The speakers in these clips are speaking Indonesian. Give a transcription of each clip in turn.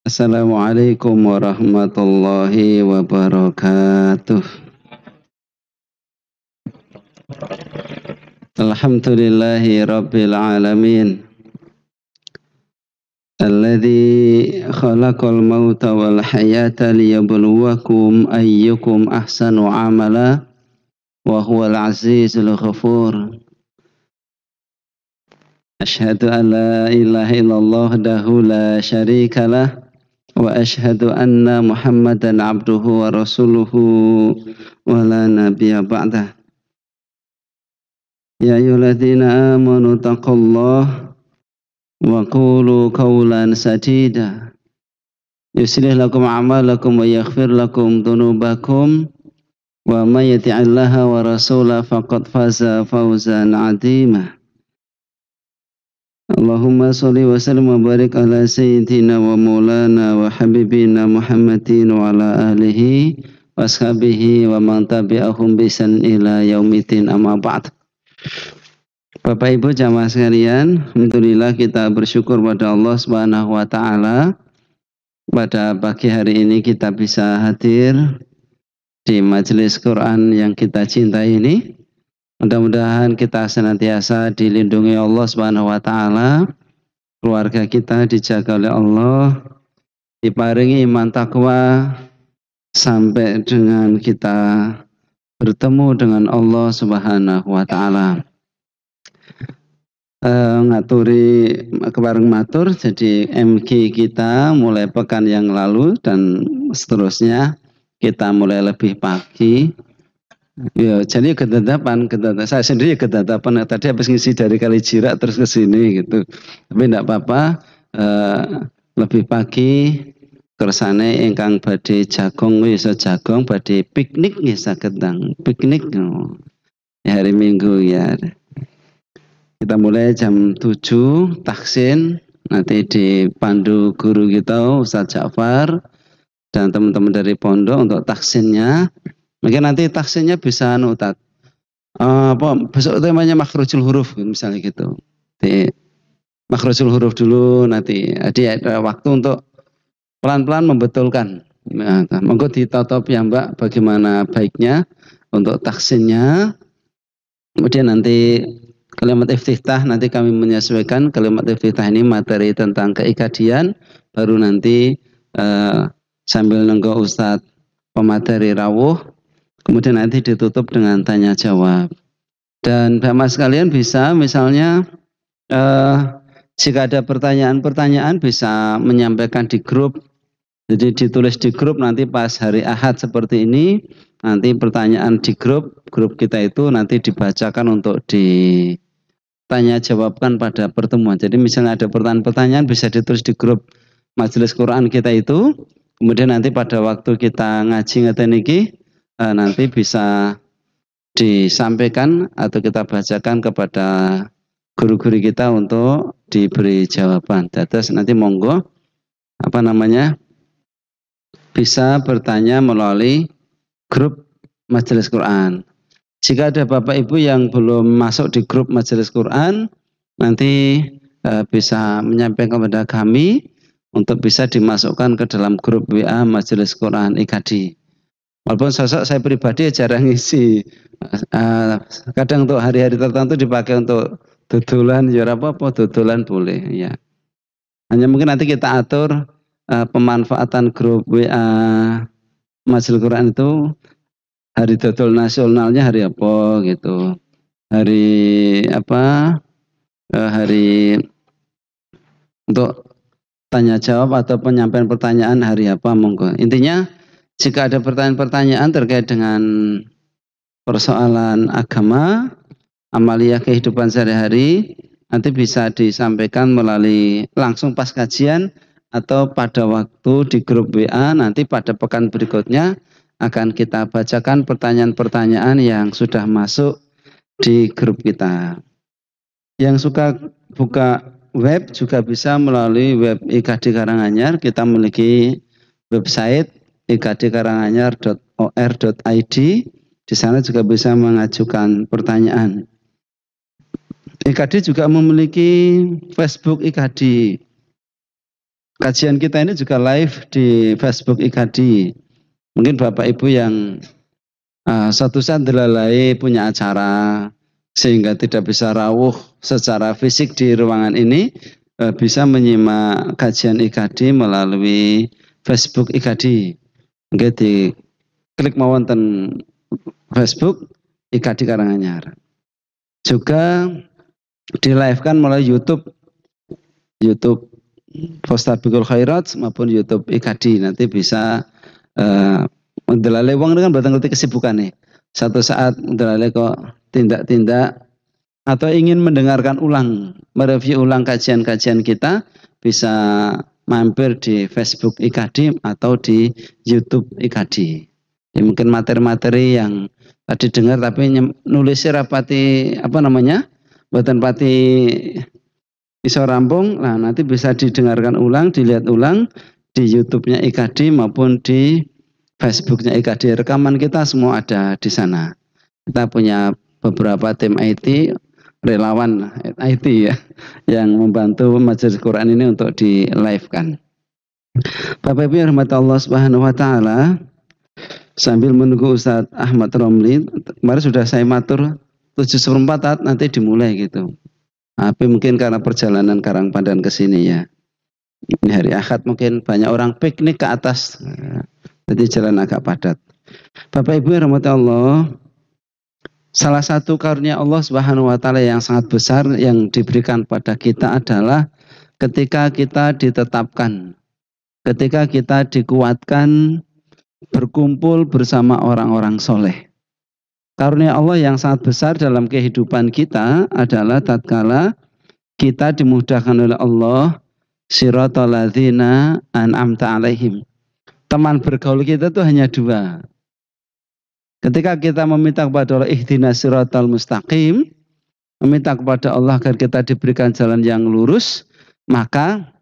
Assalamualaikum warahmatullahi wabarakatuh. Alhamdulillahi rabbil alamin. Alladzi khalaqal mauta wal hayata liyabluwakum ayyukum ahsanu amala wa huwal azizul ghafur. Asyhadu an la ilaha illallah wahdahu la syarikalah wa asyhadu anna Muhammadan abduhu wa rasuluhu wa la nabiyya ba'dah. Ya ayyuhalladzina amanu taqullaha wa qulu qawlan sadida yuslih lakum a'malakum wa yaghfir lakum dhunubakum wa may yuti'illaha wa rasulahu faqad faza fawzan 'azima. Allahumma sholli wa sallim wa barik ala sayyidina wa maulana wa habibina Muhammadin wa ala alihi wa ashabihi wa man tabi'ahum bi ihsan ila yaumiddin, amma ba'd. Bapak Ibu jamaah sekalian, alhamdulillah kita bersyukur pada Allah Subhanahu wa taala pada pagi hari ini kita bisa hadir di majelis Quran yang kita cintai ini. Mudah-mudahan kita senantiasa dilindungi Allah Subhanahu wa taala, keluarga kita dijaga oleh Allah, diparingi iman takwa sampai dengan kita bertemu dengan Allah Subhanahu wa taala. Ngaturi kebareng matur, jadi MG kita mulai pekan yang lalu dan seterusnya kita mulai lebih pagi. Ya, jadi kedadapan, saya sendiri kedadapan. Tadi habis ngisi dari Kalijirak terus ke sini gitu. Tapi tidak apa-apa, lebih pagi kersane ingkang badhe jagong iso jagong, badhe piknik nggih saged ndang. Piknik ya, hari Minggu ya. Kita mulai jam 7 taksin, nanti dipandu guru kita Ustadz Ja'far dan teman-teman dari pondok untuk taksinnya. Mungkin nanti taksinnya bisa besok temanya makhrajul huruf misalnya gitu. Di makhrajul huruf dulu, nanti ada waktu untuk pelan-pelan membetulkan. Nah, monggo ditotop ya Mbak, bagaimana baiknya untuk taksinnya. Kemudian nanti kalimat iftitah, nanti kami menyesuaikan kalimat iftitah ini materi tentang keikadian, baru nanti sambil nunggu Ustadz pemateri rawuh, kemudian nanti ditutup dengan tanya jawab. Dan Bapak sekalian bisa misalnya jika ada pertanyaan-pertanyaan bisa menyampaikan di grup. Jadi ditulis di grup, nanti pas hari Ahad seperti ini, nanti pertanyaan di grup kita itu nanti dibacakan untuk ditanya jawabkan pada pertemuan. Jadi misalnya ada pertanyaan-pertanyaan bisa ditulis di grup majelis Quran kita itu, kemudian nanti pada waktu kita ngaji ngeten iki nanti bisa disampaikan atau kita bacakan kepada guru-guru kita untuk diberi jawaban. Terus nanti monggo bisa bertanya melalui grup majelis Quran. Jika ada Bapak Ibu yang belum masuk di grup majelis Quran, nanti bisa menyampaikan kepada kami untuk bisa dimasukkan ke dalam grup WA majelis Quran IKD. Walaupun sosok saya pribadi jarang ngisi, kadang untuk hari-hari tertentu dipakai untuk dodolan, ya apa-apa dodolan boleh ya. Hanya mungkin nanti kita atur pemanfaatan grup WA majelis Quran itu hari dodol nasionalnya hari apa gitu, hari apa, hari untuk tanya jawab atau penyampaian pertanyaan hari apa, monggo. Intinya jika ada pertanyaan-pertanyaan terkait dengan persoalan agama, amalia kehidupan sehari-hari, nanti bisa disampaikan melalui langsung pas kajian atau pada waktu di grup WA. Nanti pada pekan berikutnya akan kita bacakan pertanyaan-pertanyaan yang sudah masuk di grup kita. Yang suka buka web juga bisa melalui web IKD Karanganyar. Kita memiliki website ikdkaranganyar.or.id. Di sana juga bisa mengajukan pertanyaan. IKD juga memiliki Facebook IKD. kajian kita ini juga live di Facebook IKADI. Mungkin Bapak Ibu yang suatu saat dilalai punya acara sehingga tidak bisa rawuh secara fisik di ruangan ini, bisa menyimak kajian IKADI melalui Facebook IKADI. Mungkin di klik mawonten Facebook IKADI Karanganyar. Juga di live kan melalui YouTube Fastabiqul Khairat maupun YouTube IKADI. Nanti bisa mendelale wong dengan batang ngerti kesibukan nih. Satu saat mendelale kok tindak-tindak atau ingin mendengarkan ulang, mereview ulang kajian-kajian kita, bisa mampir di Facebook IKADI atau di YouTube IKADI. Ya, mungkin materi-materi yang tadi dengar tapi nulisnya rapati buatan pati iso rampung, nah nanti bisa didengarkan ulang, dilihat ulang di YouTube-nya IKADI maupun di Facebook-nya IKADI. Rekaman kita semua ada di sana. Kita punya beberapa tim IT, relawan IT ya, yang membantu majelis Quran ini untuk di live-kan. Bapak Ibu yang rahmat Allah Subhanahu wa taala, sambil menunggu Ustadz Ahmad Romli, kemarin sudah saya matur 7/4 nanti dimulai gitu. Tapi mungkin karena perjalanan Karangpandan ke sini ya. Ini hari Ahad mungkin banyak orang piknik ke atas. Jadi jalan agak padat. Bapak Ibu yang rahmati Allah, salah satu karunia Allah Subhanahu wa taala yang sangat besar yang diberikan pada kita adalah ketika kita ditetapkan, ketika kita dikuatkan berkumpul bersama orang-orang soleh. Karunia Allah yang sangat besar dalam kehidupan kita adalah tatkala kita dimudahkan oleh Allah siratal ladzina an'amta alaihim. Teman bergaul kita itu hanya dua. Ketika kita meminta kepada Allah ihdinas siratal mustaqim, meminta kepada Allah agar kita diberikan jalan yang lurus, maka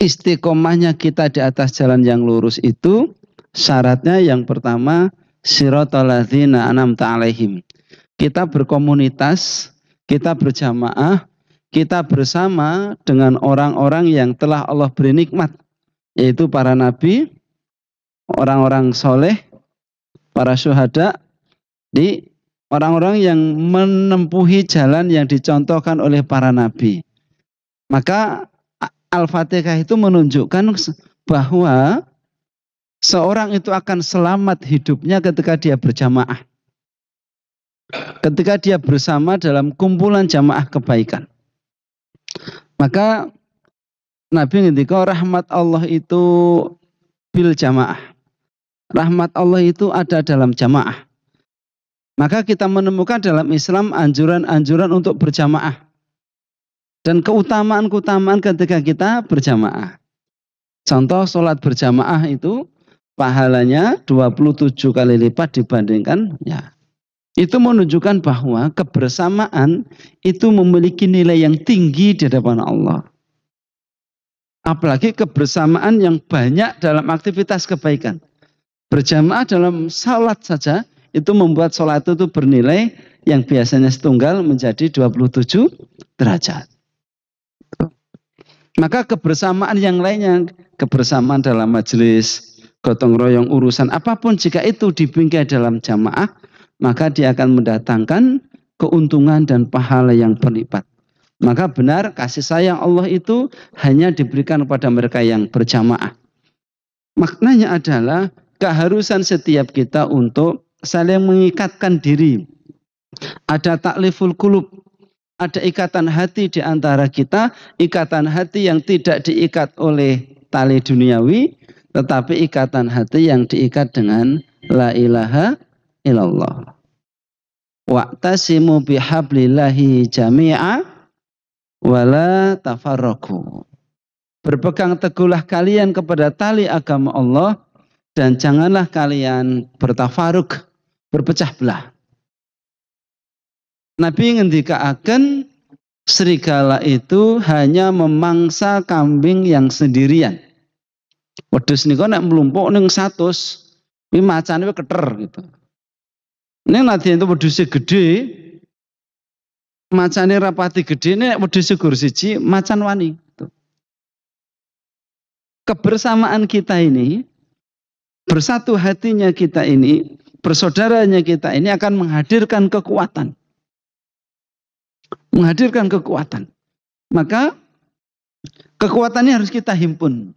istiqomahnya kita di atas jalan yang lurus itu syaratnya yang pertama siratal ladzina an'amta alaihim. Kita berkomunitas, kita berjamaah, kita bersama dengan orang-orang yang telah Allah beri nikmat, yaitu para nabi, orang-orang soleh, para syuhada, di orang-orang yang menempuhi jalan yang dicontohkan oleh para nabi. Maka Al-Fatihah itu menunjukkan bahwa seorang itu akan selamat hidupnya ketika dia berjamaah. Ketika dia bersama dalam kumpulan jamaah kebaikan. Maka Nabi ngendika rahmat Allah itu bil jamaah. Rahmat Allah itu ada dalam jamaah. Maka kita menemukan dalam Islam anjuran-anjuran untuk berjamaah. Dan keutamaan-keutamaan ketika kita berjamaah. Contoh sholat berjamaah itu pahalanya 27 kali lipat dibandingkan ya. Itu menunjukkan bahwa kebersamaan itu memiliki nilai yang tinggi di hadapan Allah. Apalagi kebersamaan yang banyak dalam aktivitas kebaikan. Berjamaah dalam salat saja itu membuat salat itu bernilai yang biasanya setunggal menjadi 27 derajat. Maka kebersamaan yang lainnya, kebersamaan dalam majelis, gotong royong urusan apapun, jika itu dibingkai dalam jamaah, maka dia akan mendatangkan keuntungan dan pahala yang berlipat. Maka benar kasih sayang Allah itu hanya diberikan kepada mereka yang berjamaah. Maknanya adalah keharusan setiap kita untuk saling mengikatkan diri. Ada takliful qulub, ada ikatan hati di antara kita, ikatan hati yang tidak diikat oleh tali duniawi, tetapi ikatan hati yang diikat dengan la ilaha illallah. Wa'tasimu bihablillahi jami'a wala tafarraqu. Berpegang teguhlah kalian kepada tali agama Allah dan janganlah kalian bertafaruk, berpecah belah. Nabi ngendikaaken serigala itu hanya memangsa kambing yang sendirian. Wedhus niku nek mlumpuk ning 100, kuwi macane keter gitu. Ning nadyan itu wedhuse gedhe, macane rapati gedhe, nek wedhuse gur siji macan wani. kebersamaan kita ini, bersatu hatinya kita ini, bersaudaranya kita ini akan menghadirkan kekuatan. Menghadirkan kekuatan. Maka kekuatannya harus kita himpun.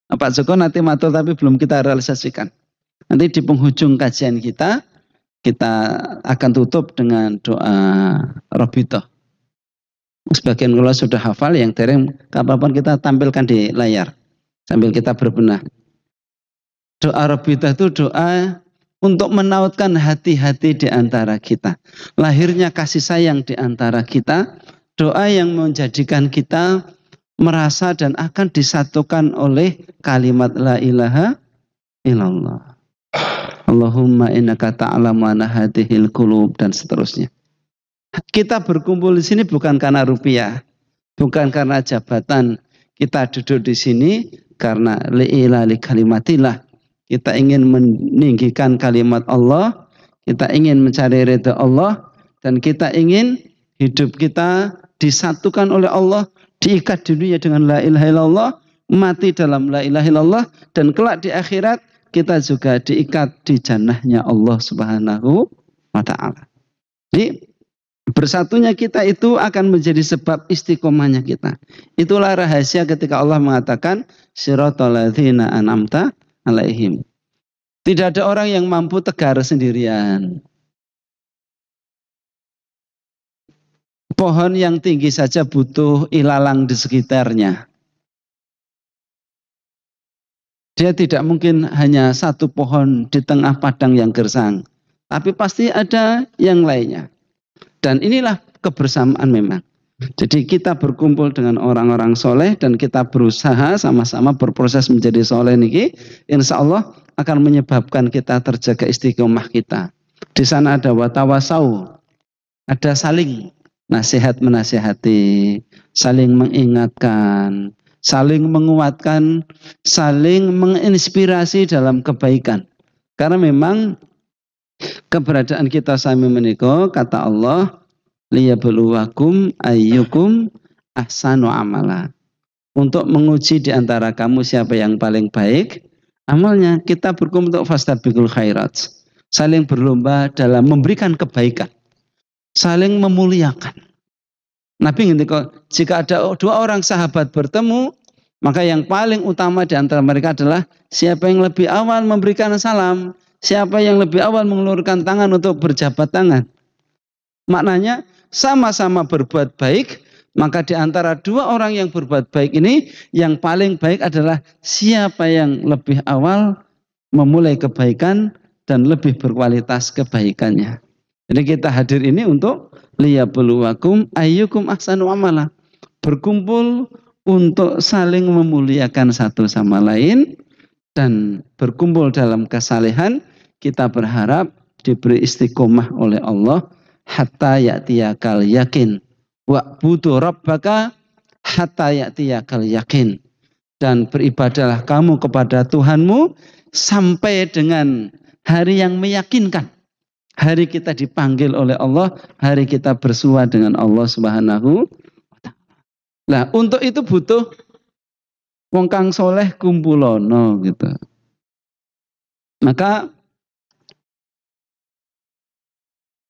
Pak Joko nanti matur tapi belum kita realisasikan. Nanti di penghujung kajian kita akan tutup dengan doa Robito. Sebagian kalau sudah hafal, yang dereng kapan kita tampilkan di layar sambil kita berbenah. Doa Robito itu doa untuk menautkan hati-hati di antara kita. Lahirnya kasih sayang di antara kita. Doa yang menjadikan kita merasa dan akan disatukan oleh kalimat la ilaha illallah. Allahumma innaka ta'lamu anna hadhil qulub, dan seterusnya. Kita berkumpul di sini bukan karena rupiah, bukan karena jabatan. Kita duduk di sini karena li'ila li kalimatillah. Kita ingin meninggikan kalimat Allah, kita ingin mencari ridha Allah, dan kita ingin hidup kita disatukan oleh Allah, diikat di dunia dengan la ilaha illallah, mati dalam la ilaha illallah, dan kelak di akhirat kita juga diikat di jannahnya Allah Subhanahu wa ta'ala. Jadi bersatunya kita itu akan menjadi sebab istiqomahnya kita. Itulah rahasia ketika Allah mengatakan siratal ladzina an'amta alaihim. Tidak ada orang yang mampu tegar sendirian. Pohon yang tinggi saja butuh ilalang di sekitarnya. Dia tidak mungkin hanya satu pohon di tengah padang yang gersang. Tapi pasti ada yang lainnya. Dan inilah kebersamaan memang. Jadi kita berkumpul dengan orang-orang soleh dan kita berusaha sama-sama berproses menjadi soleh niki, insya Allah akan menyebabkan kita terjaga istiqomah kita. Di sana ada watawasau, ada saling nasihat menasihati, saling mengingatkan, saling menguatkan, saling menginspirasi dalam kebaikan. Karena memang keberadaan kita sami menika, kata Allah, liyabluwakum ayyukum ahsanu amala. Untuk menguji di antara kamu siapa yang paling baik amalnya. Kita berkumpul untuk fastabiqul khairat. Saling berlomba dalam memberikan kebaikan. Saling memuliakan. Nabi ngendika, jika ada dua orang sahabat bertemu, maka yang paling utama di antara mereka adalah siapa yang lebih awal memberikan salam, siapa yang lebih awal mengulurkan tangan untuk berjabat tangan. Maknanya sama-sama berbuat baik, maka di antara dua orang yang berbuat baik ini, yang paling baik adalah siapa yang lebih awal memulai kebaikan dan lebih berkualitas kebaikannya. Jadi kita hadir ini untuk liyabluwakum ayyukum ahsanu amala. Berkumpul untuk saling memuliakan satu sama lain dan berkumpul dalam kesalehan. Kita berharap diberi istiqomah oleh Allah hatta ya'tiyakal yakin wa'budu rabbaka hatta ya'tiyakal yakin, dan beribadahlah kamu kepada Tuhanmu sampai dengan hari yang meyakinkan. Hari kita dipanggil oleh Allah, hari kita bersua dengan Allah Subhanahu wa ta'ala. Nah, untuk itu butuh wong kang soleh kumpulono gitu. Maka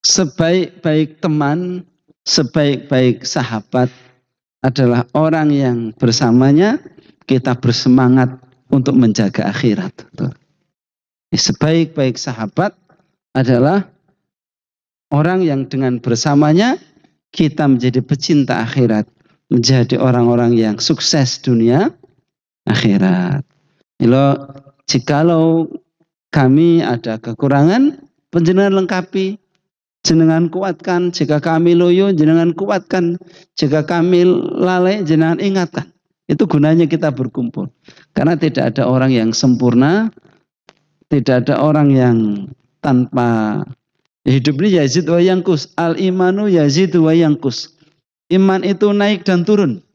sebaik-baik teman, sebaik-baik sahabat adalah orang yang bersamanya kita bersemangat untuk menjaga akhirat. Sebaik-baik sahabat adalah orang yang dengan bersamanya kita menjadi pecinta akhirat, menjadi orang-orang yang sukses dunia akhirat. Jikalau kami ada kekurangan, panjenengan lengkapi, jenengan kuatkan. Jika kami loyo, jenengan kuatkan. Jika kami lalai, jenengan ingatkan. Itu gunanya kita berkumpul. Karena tidak ada orang yang sempurna, tidak ada orang yang tanpa hidup ini yazid wa yangkus. Al-imanu yazid wa yangkus. Iman itu naik dan turun.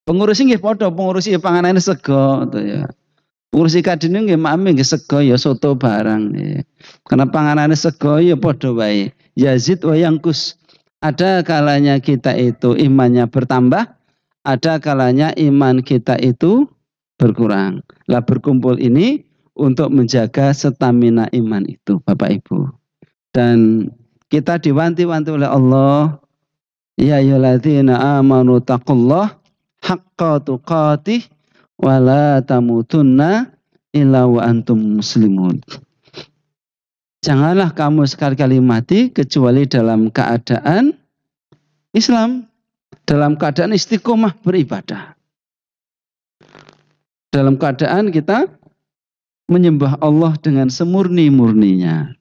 Pengurus nggih padha, pengurus panganane sego to ya. Pengurus kadine nggih mami nggih sego ya soto barang ya. Karena panganane sego ya padha wae. Yazid wa yangkus. Ada kalanya kita itu imannya bertambah, ada kalanya iman kita itu berkurang. Lah berkumpul ini untuk menjaga stamina iman itu, Bapak Ibu. Dan kita diwanti-wanti oleh Allah, ya ayyuhalladzina amanu taqullah haqqa tuqatih wa la tamutunna illa wa antum muslimun. Janganlah kamu sekali-kali mati kecuali dalam keadaan Islam, dalam keadaan istiqomah beribadah. Dalam keadaan kita menyembah Allah dengan semurni-murninya.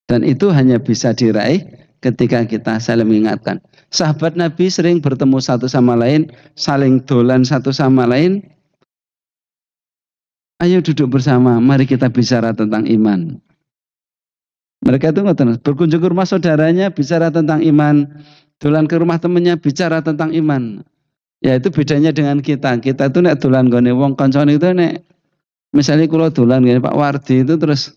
Dan itu hanya bisa diraih ketika kita saling mengingatkan. Sahabat Nabi sering bertemu satu sama lain, saling dolan satu sama lain. Ayo duduk bersama, mari kita bicara tentang iman. Mereka itu berkunjung ke rumah saudaranya, bicara tentang iman. Dolan ke rumah temannya, bicara tentang iman. Ya itu bedanya dengan kita. Kita itu nek dolan gone wong kancane itu nek misalnya kalau dolan gone Pak Wardi itu terus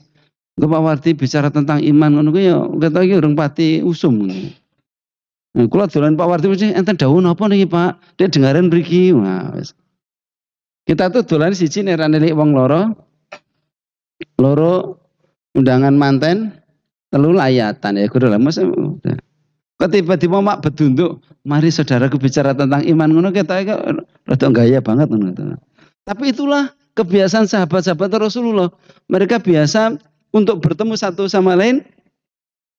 ke Pak Wardi bicara tentang iman ngono ku ya kita iki urung pati usum. Nah, kalau dolan Pak Wardi mesti enten dawuh napa niki Pak? Dia dengaran mriki. Nah, wis. Kita tuh dolan siji nek ra nelik wong loro. Loro undangan manten, telu layatan ya kudu lah Mas. Kok tiba-tiba mak bedunduk, mari saudaraku bicara tentang iman ngono kita rada gaya banget ngono. Tapi itulah kebiasaan sahabat-sahabat Rasulullah. Mereka biasa untuk bertemu satu sama lain,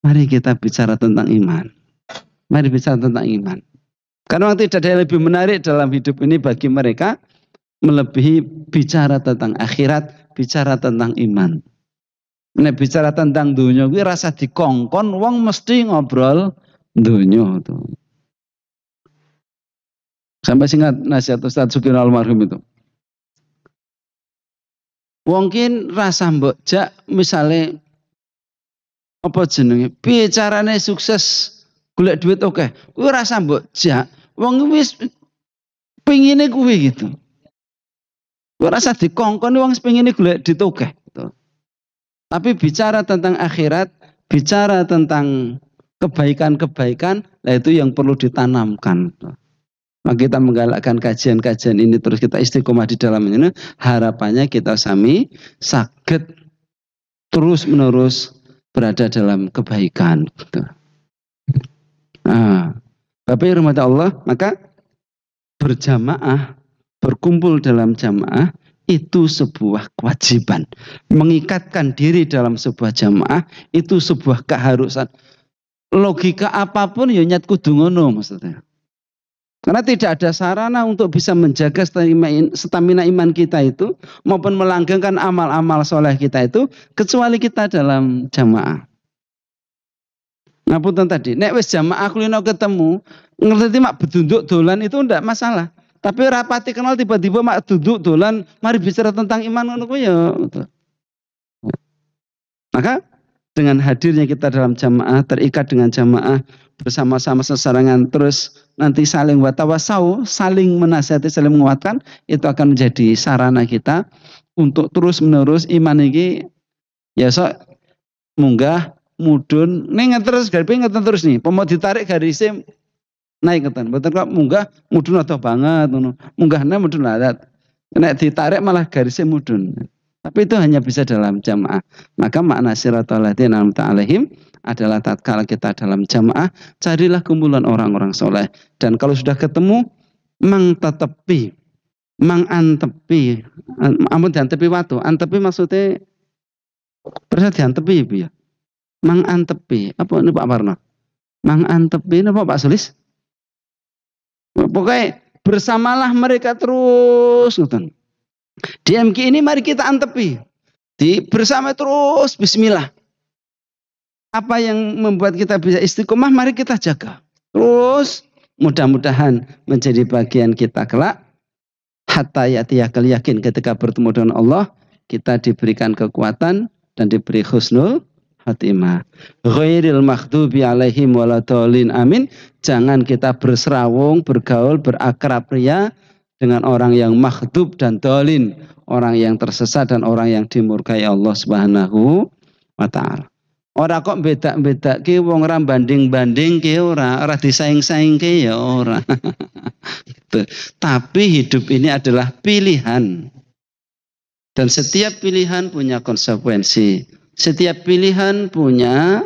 mari kita bicara tentang iman. Mari bicara tentang iman. Karena tidak ada yang lebih menarik dalam hidup ini bagi mereka melebihi bicara tentang akhirat, bicara tentang iman. Nek bicara tentang dunia kuwi rasa dikongkon wong mesti ngobrol dunia itu. Sampai ingat nasihat Ustaz Sugeng almarhum itu. Mungkin rasa mbok jak misale apa jenenge bicarane sukses golek duit oke. Kuwi rasa mbok jak wong wis pengine kuwi gitu. Kuwi rasa dikongkon wong pengine golek duit oke gitu. Tapi bicara tentang akhirat, bicara tentang kebaikan-kebaikan, nah itu yang perlu ditanamkan. Maka kita menggalakkan kajian-kajian ini terus kita istiqomah di dalamnya. Harapannya kita sami sakit terus menerus berada dalam kebaikan. Nah, Bapak rahmat Allah, maka berjamaah, berkumpul dalam jamaah itu sebuah kewajiban. Mengikatkan diri dalam sebuah jamaah itu sebuah keharusan. Logika apapun ya nyat kudu ngono maksudnya. Karena tidak ada sarana untuk bisa menjaga stamina iman kita itu maupun melanggengkan amal-amal soleh kita itu kecuali kita dalam jamaah. Ngapunten tadi, nek wis jamaah kulino ketemu, ngerti mak bedunduk dolan itu ndak masalah. Tapi rapati kenal tiba-tiba mak duduk dolan, mari bicara tentang iman ngono kuwi ya. Maka dengan hadirnya kita dalam jamaah, terikat dengan jamaah, bersama-sama sesarangan, terus nanti saling watawasau, saling menasihati, saling menguatkan, itu akan menjadi sarana kita untuk terus menerus iman ini ya sok munggah mudun ning terus ngeten terus nih, mau ditarik garisnya naik ngeten, mboten kok munggah mudun atau banget ngono. Munggahna mudun ladat. Nek ditarik malah garisnya mudun. Tapi itu hanya bisa dalam jamaah. Maka makna siratal ladzina an'amta 'alaihim adalah tatkala kita dalam jamaah, carilah kumpulan orang-orang soleh. Dan kalau sudah ketemu, mangtetepi, mangantepi, ampun diantepi watu. Antepi maksudnya berarti diantepi Ibu ya. Mangantepi, apa ini Pak Parno? Mangantepi ini apa Pak Sulis? Pokoknya bersamalah mereka terus. Di MG ini mari kita antepi. Bersama terus, bismillah. Apa yang membuat kita bisa istiqomah, mari kita jaga. Terus, mudah-mudahan menjadi bagian kita kelak. Hatta yatiyakal yakin ketika bertemu dengan Allah, kita diberikan kekuatan dan diberi husnul khatimah. Ghairil maghdubi alaihim waladhdallin. Amin. Jangan kita berserawung, bergaul, berakrab ria dengan orang yang makhdub dan dolin, orang yang tersesat dan orang yang dimurkai Allah Subhanahu wa taala. Ora kok beda-beda ki wong ora banding-banding ki ora disaing-saing ki ya ora. Tapi hidup ini adalah pilihan. Dan setiap pilihan punya konsekuensi. Setiap pilihan punya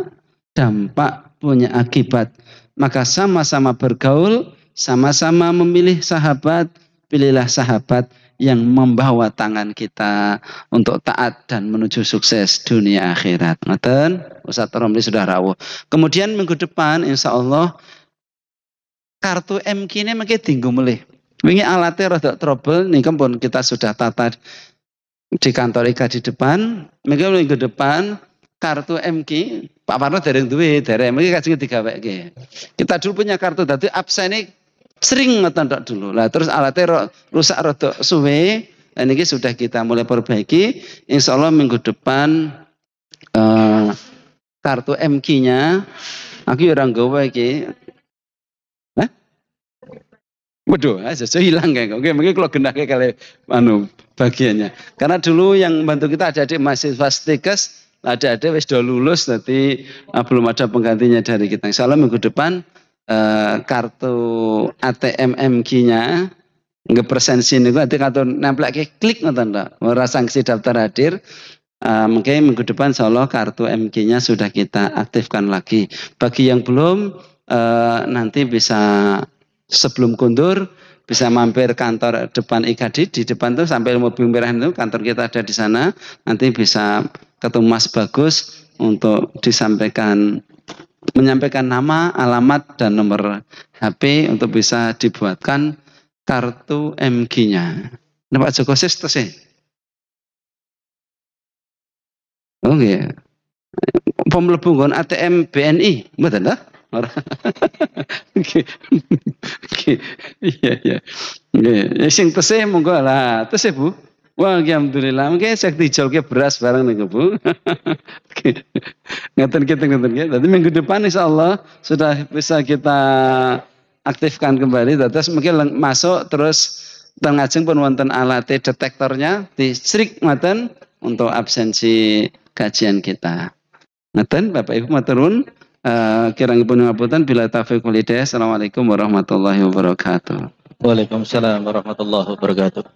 dampak, punya akibat. Maka sama-sama bergaul, sama-sama memilih sahabat, pilihlah sahabat yang membawa tangan kita untuk taat dan menuju sukses dunia akhirat. Ngoten, Ustaz Romli sudah rawuh. Kemudian minggu depan insya Allah kartu MK ini mungkin tinggu melih. Wingi alatnya rada trouble, nih pun kita sudah tata di kantor IKA di depan. Minggu depan kartu MK, Pak Parno dari duwe, dari MK kasih digaweke. Kita dulu punya kartu, tadi absen ini sering ngoten dulu. Lah terus alatnya rusak rada suwe. Dan ini sudah kita mulai perbaiki. Insya Allah minggu depan kartu MK-nya aku orang gawe iki. Hah? Waduh, aja hilang kayak. Oke, mungkin kalau gendake kali bagiannya. Karena dulu yang bantu kita ada adik mahasiswa stikes, ada wis do lulus, tapi belum ada penggantinya dari kita. Insya Allah minggu depan kartu ATM MG-nya nggak persensi nih, nanti kartu nempel klik ngoten tak, ora sanksi daftar hadir. Mungkin minggu depan insya Allah kartu MG-nya sudah kita aktifkan lagi. Bagi yang belum nanti bisa sebelum kundur bisa mampir kantor depan IKD, di depan tuh sampai mobil merah itu kantor kita ada di sana. Nanti bisa ketemu Mas Bagus untuk menyampaikan nama, alamat, dan nomor HP untuk bisa dibuatkan kartu MG-nya. Nah, Pak Joko Sis terus oh iya. Pemlebu nggon ATM BNI, betul tak? Iya. Sing tesih monggo lah, tesih Bu. Wah, alhamdulillah. Mungkin saya dijolke beras bareng nih Bu. Ngeten. Nanti minggu depan insya Allah sudah bisa kita aktifkan kembali. Terus mungkin masuk terus tengajeng pun wonten alat detektornya di strik ngeten untuk absensi kajian kita. Ngeten Bapak Ibu maturun. Kirangipun ngapunten bila taufiq wal hidayah. Assalamualaikum warahmatullahi wabarakatuh. Waalaikumsalam warahmatullahi wabarakatuh.